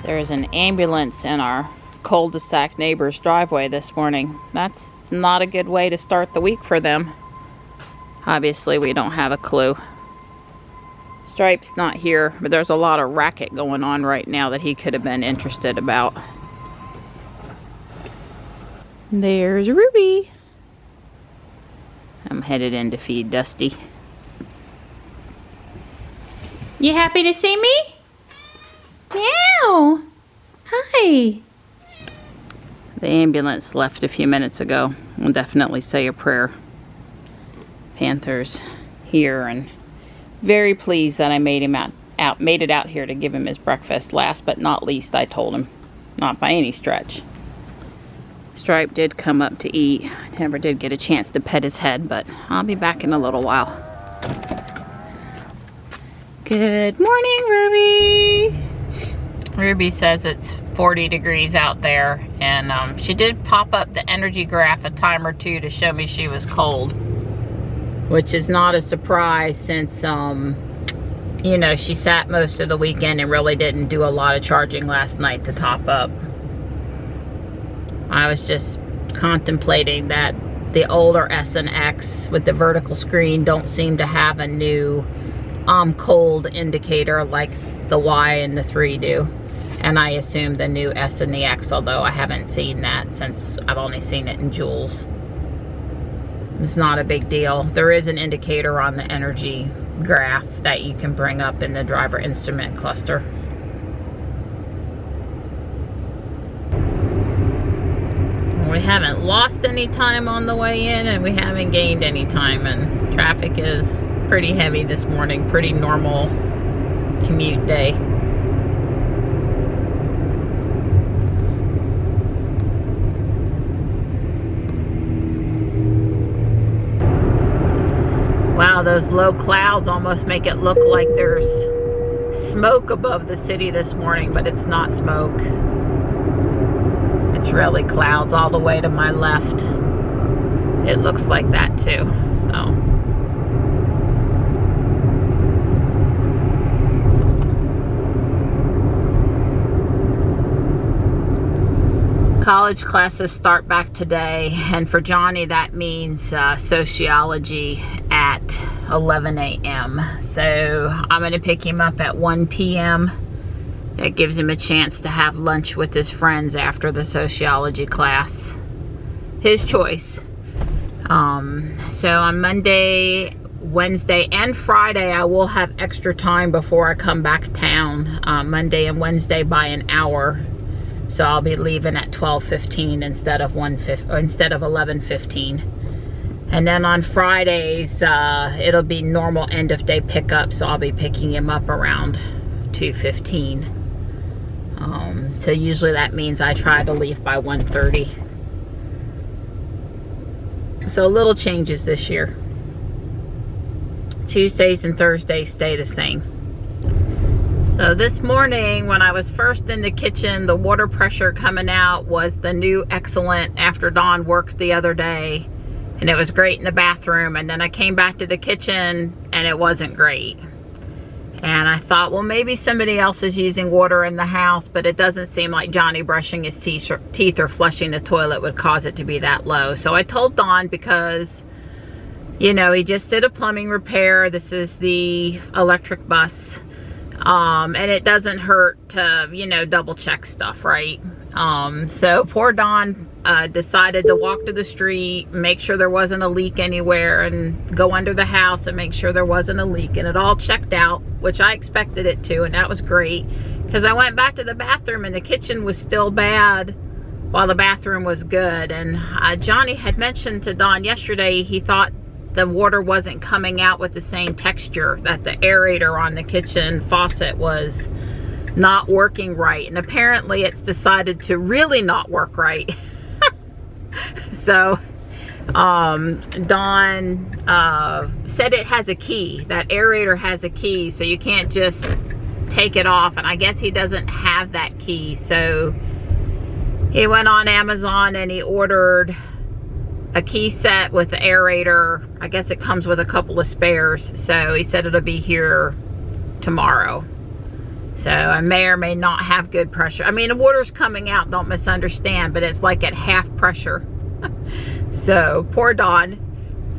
There's an ambulance in our cul-de-sac neighbor's driveway this morning. That's not a good way to start the week for them. Obviously, we don't have a clue. Stripe's not here, but there's a lot of racket going on right now that he could have been interested about. There's Ruby. I'm headed in to feed Dusty. You happy to see me? Meow. Hi. The ambulance left a few minutes ago. We'll definitely say a prayer. Panther's here and very pleased that I made it out here to give him his breakfast. Last but not least, I told him. Not by any stretch. Stripe did come up to eat. I never did get a chance to pet his head, but I'll be back in a little while. Good morning, Ruby. Ruby says it's 40 degrees out there, and she did pop up the energy graph a time or two to show me she was cold, which is not a surprise since, you know, she sat most of the weekend and really didn't do a lot of charging last night to top up. I was just contemplating that the older S and X with the vertical screen don't seem to have a new cold indicator like the Y and the 3 do. And I assume the new S and the X, although I haven't seen that since I've only seen it in Joules. It's not a big deal. There is an indicator on the energy graph that you can bring up in the driver instrument cluster. We haven't lost any time on the way in, and we haven't gained any time, and traffic is pretty heavy this morning. Pretty normal commute day. Wow, those low clouds almost make it look like there's smoke above the city this morning, but it's not smoke. It's really clouds all the way to my left. It looks like that too, so. College classes start back today, and for Johnny that means sociology at 11 a.m. So I'm going to pick him up at 1 p.m. That gives him a chance to have lunch with his friends after the sociology class. His choice. So on Monday, Wednesday, and Friday I will have extra time before I come back town. Monday and Wednesday by an hour. So I'll be leaving at 12:15 instead of 11:15. And then on Fridays, it'll be normal end of day pickup, so I'll be picking him up around 2:15. So usually that means I try to leave by 1:30. So little changes this year. Tuesdays and Thursdays stay the same. So this morning, when I was first in the kitchen, the water pressure coming out was the new Excellent after Dawn worked the other day. And it was great in the bathroom. And then I came back to the kitchen and it wasn't great. And I thought, well, maybe somebody else is using water in the house, but it doesn't seem like Johnny brushing his teeth or flushing the toilet would cause it to be that low. So I told Dawn because, you know, he just did a plumbing repair. This is the electric bus. And it doesn't hurt to, you know, double check stuff, right? So poor Dawn decided to walk to the street, make sure there wasn't a leak anywhere, and go under the house and make sure there wasn't a leak. And it all checked out, which I expected it to, and that was great. Because I went back to the bathroom and the kitchen was still bad while the bathroom was good. And Johnny had mentioned to Dawn yesterday he thought the water wasn't coming out with the same texture, that the aerator on the kitchen faucet was not working right, and apparently it's decided to really not work right. So Dawn said it has a key, that aerator has a key, so you can't just take it off, and I guess he doesn't have that key. So he went on Amazon and he ordered a key set with the aerator. I guess it comes with a couple of spares, so he said it'll be here tomorrow. So I may or may not have good pressure. I mean, the water's coming out, don't misunderstand, but it's like at half pressure. So poor Don,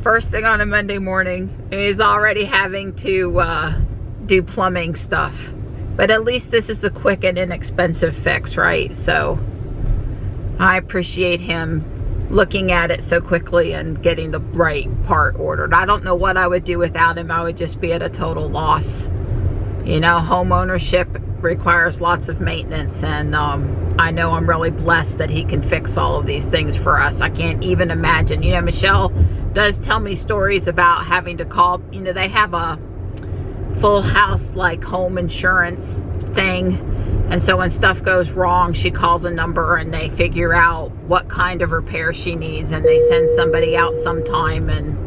first thing on a Monday morning, is already having to do plumbing stuff. But at least this is a quick and inexpensive fix, right? So I appreciate him looking at it so quickly and getting the right part ordered. I don't know what I would do without him. I would just be at a total loss. You know, home ownership requires lots of maintenance, and I know I'm really blessed that he can fix all of these things for us. I can't even imagine. You know, Michelle does tell me stories about having to call, you know, they have a full house like home insurance thing, and so when stuff goes wrong, she calls a number and they figure out what kind of repair she needs, and they send somebody out sometime, and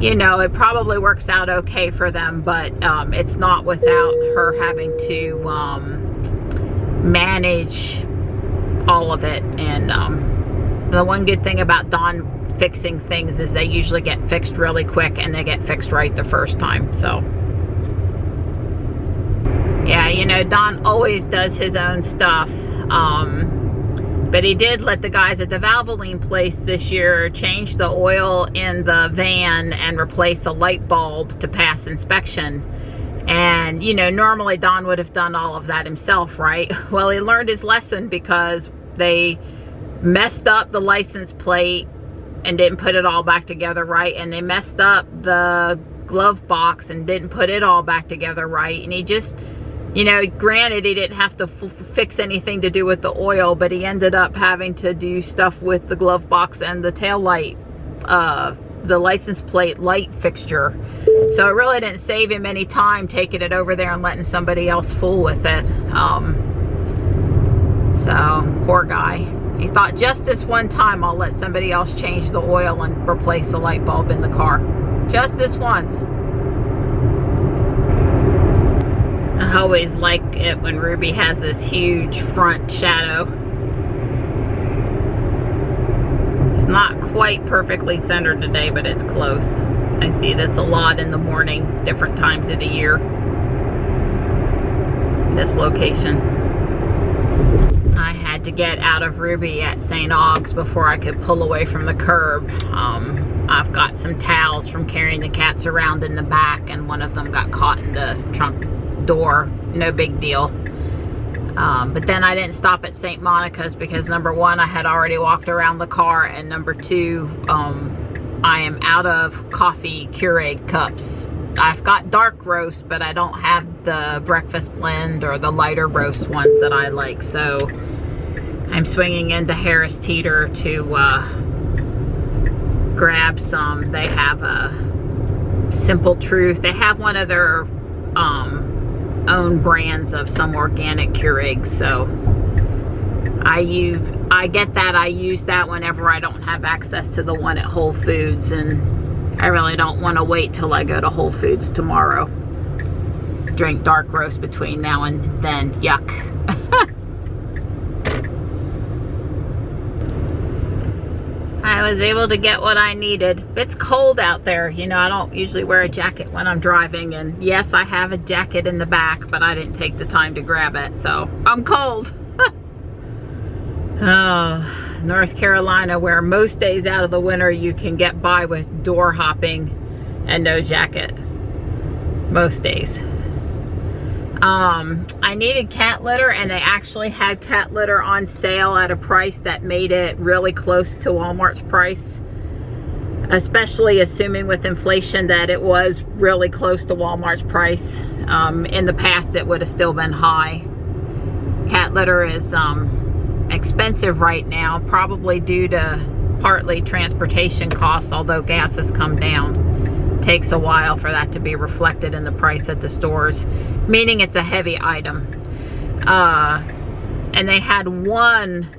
you know, it probably works out okay for them, but it's not without her having to manage all of it. And the one good thing about Don fixing things is they usually get fixed really quick, and they get fixed right the first time. So yeah, you know, Don always does his own stuff. But he did let the guys at the Valvoline place this year change the oil in the van and replace a light bulb to pass inspection. And, you know, normally Don would have done all of that himself, right? Well, he learned his lesson because they messed up the license plate and didn't put it all back together right. And they messed up the glove box and didn't put it all back together right. And he just, you know, granted, he didn't have to fix anything to do with the oil, but he ended up having to do stuff with the glove box and the tail light, the license plate light fixture. So it really didn't save him any time taking it over there and letting somebody else fool with it. So poor guy. He thought, just this one time I'll let somebody else change the oil and replace the light bulb in the car. Just this once. I always like it when Ruby has this huge front shadow. It's not quite perfectly centered today, but it's close. I see this a lot in the morning, different times of the year. In this location. I had to get out of Ruby at St. Aug's before I could pull away from the curb. I've got some towels from carrying the cats around in the back, and one of them got caught in the trunk door. No big deal. But then I didn't stop at St. Monica's because number one, I had already walked around the car, and number two, I am out of coffee Keurig cups. I've got dark roast, but I don't have the breakfast blend or the lighter roast ones that I like. So I'm swinging into Harris Teeter to grab some. They have a Simple Truth. They have one of their own brands of some organic Keurigs. So I get that. I use that whenever I don't have access to the one at Whole Foods, and I really don't want to wait till I go to Whole Foods tomorrow. Drink dark roast between now and then. Yuck. I was able to get what I needed. It's cold out there. You know, I don't usually wear a jacket when I'm driving, and yes, I have a jacket in the back, but I didn't take the time to grab it, so I'm cold. Oh, North Carolina, where most days out of the winter you can get by with door hopping and no jacket. Most days. I needed cat litter, and they actually had cat litter on sale at a price that made it really close to Walmart's price, especially assuming with inflation that it was really close to Walmart's price. In the past it would have still been high. Cat litter is expensive right now, probably due to partly transportation costs, although gas has come down. Takes a while for that to be reflected in the price at the stores, meaning it's a heavy item. And they had one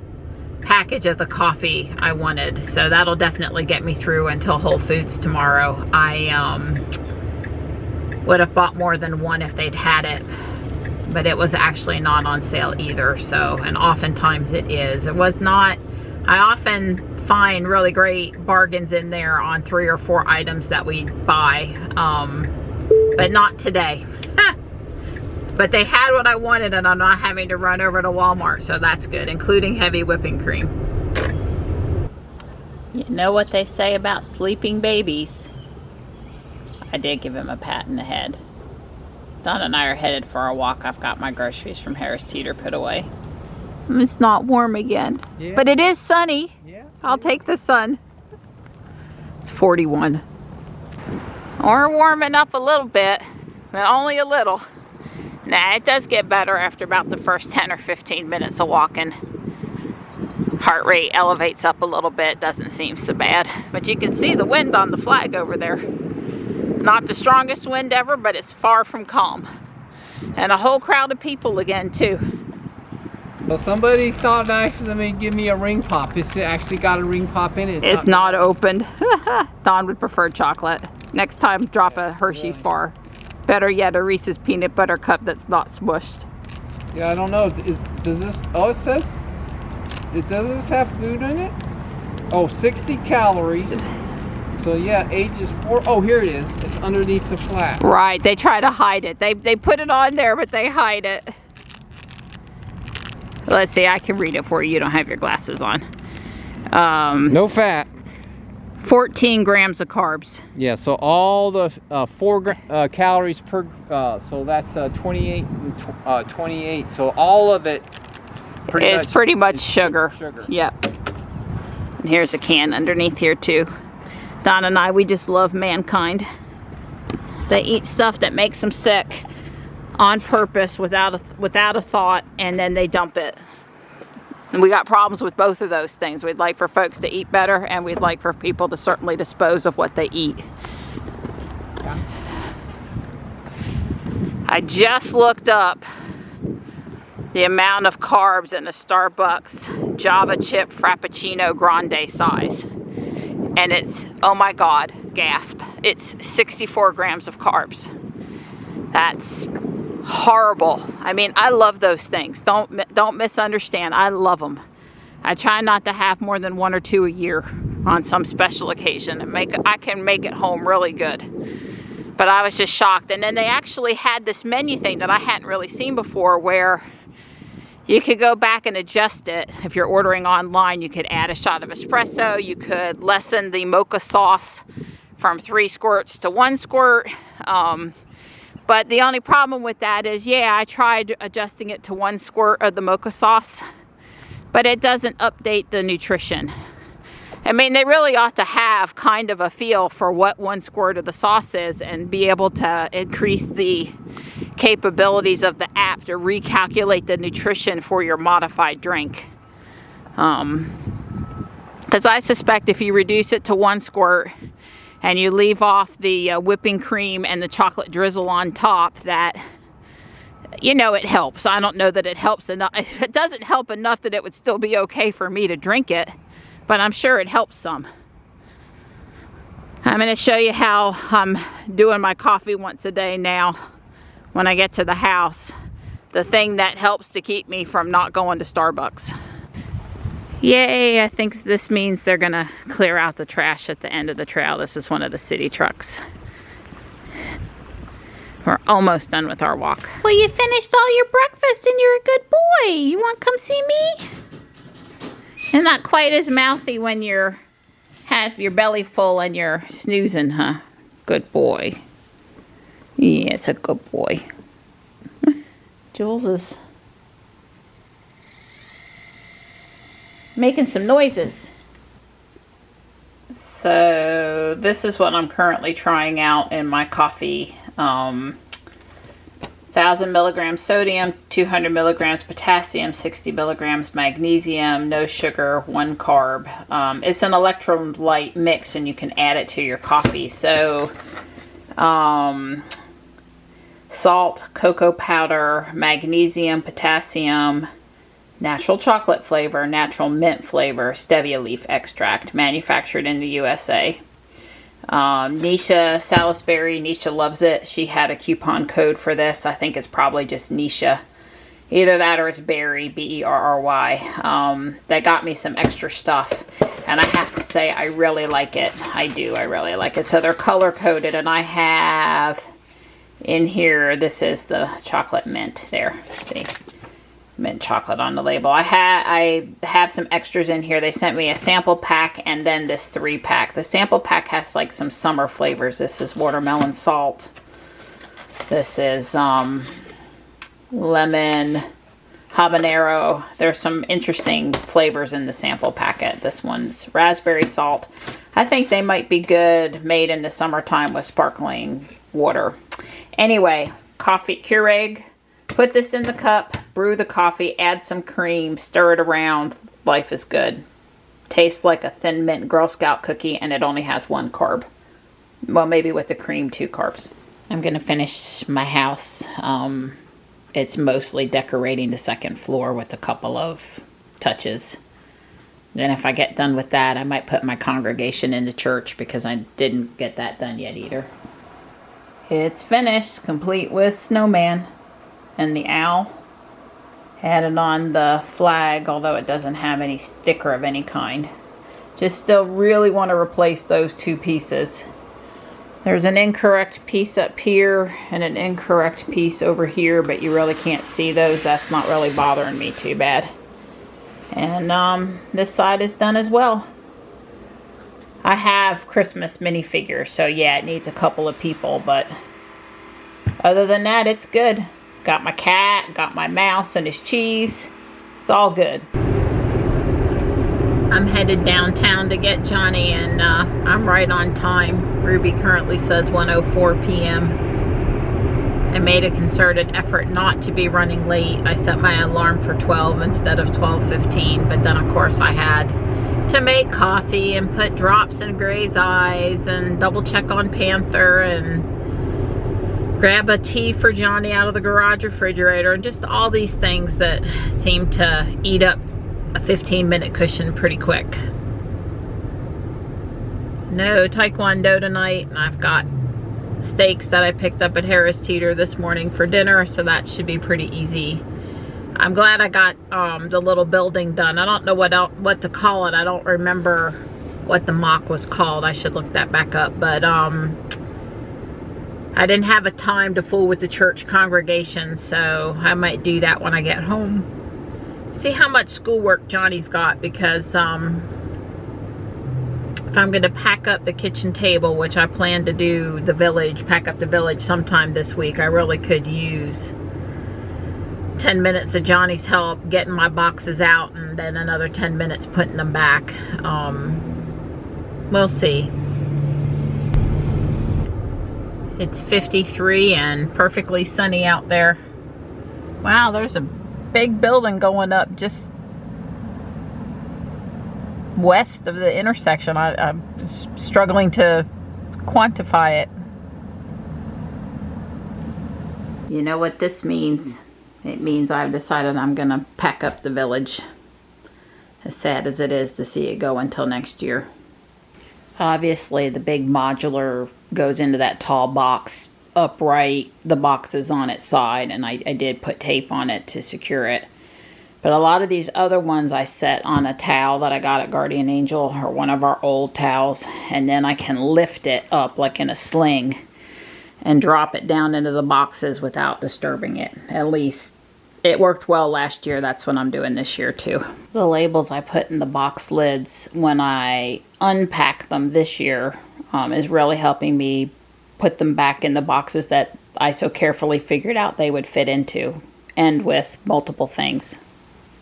package of the coffee I wanted, so that'll definitely get me through until Whole Foods tomorrow. I would have bought more than one if they'd had it, but it was actually not on sale either. So, and oftentimes it is. It was not. I often find really great bargains in there on 3 or 4 items that we buy, but not today. But they had what I wanted and I'm not having to run over to Walmart, so that's good, including heavy whipping cream. You know what they say about sleeping babies? I did give him a pat in the head. Don and I are headed for a walk. I've got my groceries from Harris Teeter put away. It's not warm again, yeah. But it is sunny. Yeah, I'll take the sun. It's 41. We're warming up a little bit, but only a little. Nah, it does get better after about the first 10 or 15 minutes of walking. Heart rate elevates up a little bit, doesn't seem so bad. But you can see the wind on the flag over there. Not the strongest wind ever, but it's far from calm. And a whole crowd of people again, too. Well, somebody thought they'd give me a ring pop. It's actually got a ring pop in it. It's not opened. Don would prefer chocolate. Next time, drop a Hershey's bar. Better yet, a Reese's peanut butter cup that's not smushed. Yeah, I don't know. Does this, oh, it says, does this have food in it? Oh, 60 calories. So yeah, age is 4. Oh, here it is. It's underneath the flap. Right, they try to hide it. They put it on there, but they hide it. Let's see, I can read it for you. You don't have your glasses on. No fat. 14 grams of carbs. Yeah, so all the 4 calories per, so that's 28 and 28. So all of it is pretty much sugar. Yep. And here's a can underneath here too. Don and I, we just love mankind. They eat stuff that makes them sick on purpose without a thought, and then they dump it. And we got problems with both of those things. We'd like for folks to eat better, and we'd like for people to certainly dispose of what they eat. Yeah. I just looked up the amount of carbs in a Starbucks Java chip Frappuccino Grande size. And it's, oh my God, gasp. It's 64 grams of carbs. That's horrible. I mean, I love those things. Don't misunderstand. I love them. I try not to have more than 1 or 2 a year on some special occasion, and I can make it home really good. But I was just shocked. And then they actually had this menu thing that I hadn't really seen before, where you could go back and adjust it. If you're ordering online, you could add a shot of espresso. You could lessen the mocha sauce from 3 squirts to 1 squirt. But the only problem with that is, yeah, I tried adjusting it to 1 squirt of the mocha sauce, but it doesn't update the nutrition. I mean, they really ought to have kind of a feel for what 1 squirt of the sauce is and be able to increase the capabilities of the app to recalculate the nutrition for your modified drink. Because I suspect if you reduce it to 1 squirt and you leave off the whipping cream and the chocolate drizzle on top, that, you know, it helps. I don't know that it helps enough. It doesn't help enough that it would still be okay for me to drink it, but I'm sure it helps some. I'm going to show you how I'm doing my coffee once a day now when I get to the house. The thing that helps to keep me from not going to Starbucks. Yay, I think this means they're going to clear out the trash at the end of the trail. This is one of the city trucks. We're almost done with our walk. Well, you finished all your breakfast and you're a good boy. You want to come see me? And not quite as mouthy when you're have your belly full and you're snoozing, huh? Good boy. Yes, a good boy. Jules is making some noises. So this is what I'm currently trying out in my coffee. 1,000 milligrams sodium, 200 milligrams potassium, 60 milligrams magnesium, no sugar, 1 carb. It's an electrolyte mix and you can add it to your coffee. So salt, cocoa powder, magnesium, potassium, natural chocolate flavor, natural mint flavor, stevia leaf extract, manufactured in the USA. Nisha Salisbury, Nisha loves it. She had a coupon code for this. I think it's probably just Nisha. Either that or it's Berry, B-E-R-R-Y. That got me some extra stuff. And I have to say, I really like it. I do. I really like it. So they're color coded. And I have In here, this is the chocolate mint there. See, mint chocolate on the label. I have some extras in here. They sent me a sample pack and then this 3-pack. The sample pack has like some summer flavors. This is watermelon salt. This is lemon habanero. There's some interesting flavors in the sample packet. This one's raspberry salt. I think they might be good made in the summertime with sparkling water. Anyway, coffee Keurig. Put this in the cup, brew the coffee, add some cream, stir it around. Life is good. Tastes like a Thin Mint Girl Scout cookie, and it only has 1 carb. Well, maybe with the cream, 2 carbs. I'm going to finish my house. It's mostly decorating the 2nd floor with a couple of touches. Then if I get done with that, I might put my congregation in the church because I didn't get that done yet either. It's finished, complete with snowman and the owl. Had it on the flag, although it doesn't have any sticker of any kind. Just still really want to replace those 2 pieces. There's an incorrect piece up here and an incorrect piece over here, but you really can't see those. That's not really bothering me too bad. And this side is done as well. I have Christmas minifigures, so yeah, it needs a couple of people, but other than that, it's good. Got my cat, got my mouse and his cheese. It's all good. I'm headed downtown to get Johnny, and I'm right on time. Ruby currently says 1:04 p.m. I made a concerted effort not to be running late. I set my alarm for 12 instead of 12:15, but then of course I had to make coffee and put drops in Gray's eyes and double check on Panther and grab a tea for Johnny out of the garage refrigerator, and just all these things that seem to eat up a 15-minute cushion pretty quick. No taekwondo tonight, and I've got steaks that I picked up at Harris Teeter this morning for dinner, so that should be pretty easy. I'm glad I got the little building done. I don't know what to call it. I don't remember what the mock was called. I should look that back up, but I didn't have a time to fool with the church congregation, so I might do that when I get home. See how much schoolwork Johnny's got, because if I'm going to pack up the kitchen table, which I plan to do pack up the village sometime this week, I really could use 10 minutes of Johnny's help getting my boxes out, and then another 10 minutes putting them back. We'll see. It's 53 and perfectly sunny out there. Wow, there's a big building going up just west of the intersection. I'm struggling to quantify it. You know what this means? It means I've decided I'm gonna pack up the village. As sad as it is to see it go until next year. Obviously the big modular goes into that tall box upright. The box is on its side, and I did put tape on it to secure it. But a lot of these other ones I set on a towel that I got at Guardian Angel, or one of our old towels, and then I can lift it up like in a sling and drop it down into the boxes without disturbing it. At least it worked well last year. That's what I'm doing this year too. The labels I put in the box lids when I unpack them this year is really helping me put them back in the boxes that I so carefully figured out they would fit into, and with multiple things.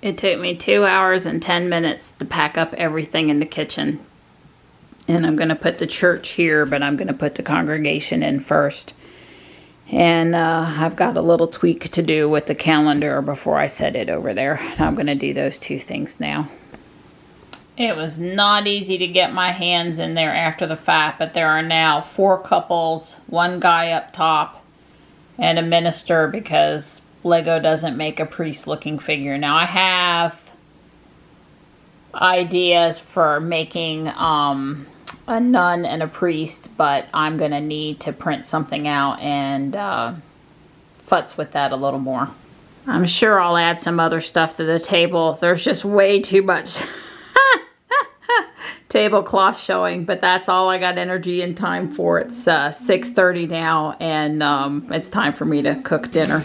It took me 2 hours and 10 minutes to pack up everything in the kitchen. And I'm going to put the church here, but I'm going to put the congregation in first. And I've got a little tweak to do with the calendar before I set it over there. I'm going to do those 2 things now. It was not easy to get my hands in there after the fact, but there are now 4 couples, 1 guy up top, and a minister, because Lego doesn't make a priest-looking figure. Now I have ideas for making a nun and a priest, but I'm going to need to print something out and futz with that a little more. I'm sure I'll add some other stuff to the table. There's just way too much tablecloth showing, but that's all I got energy and time for. It's 6:30 now, and it's time for me to cook dinner.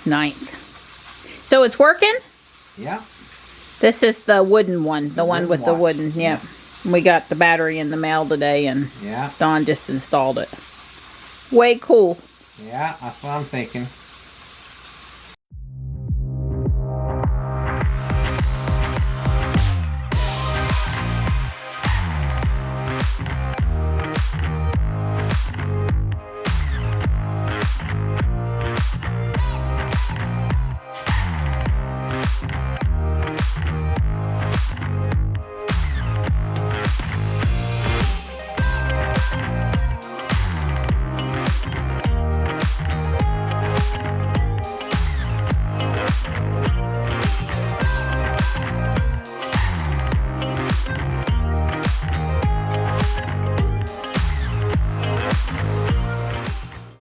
9th. So it's working? Yeah. This is the wooden one, the one with the watch. wooden, yeah. We got the battery in the mail today, and Yeah. Don just installed it. Way cool. Yeah, that's what I'm thinking.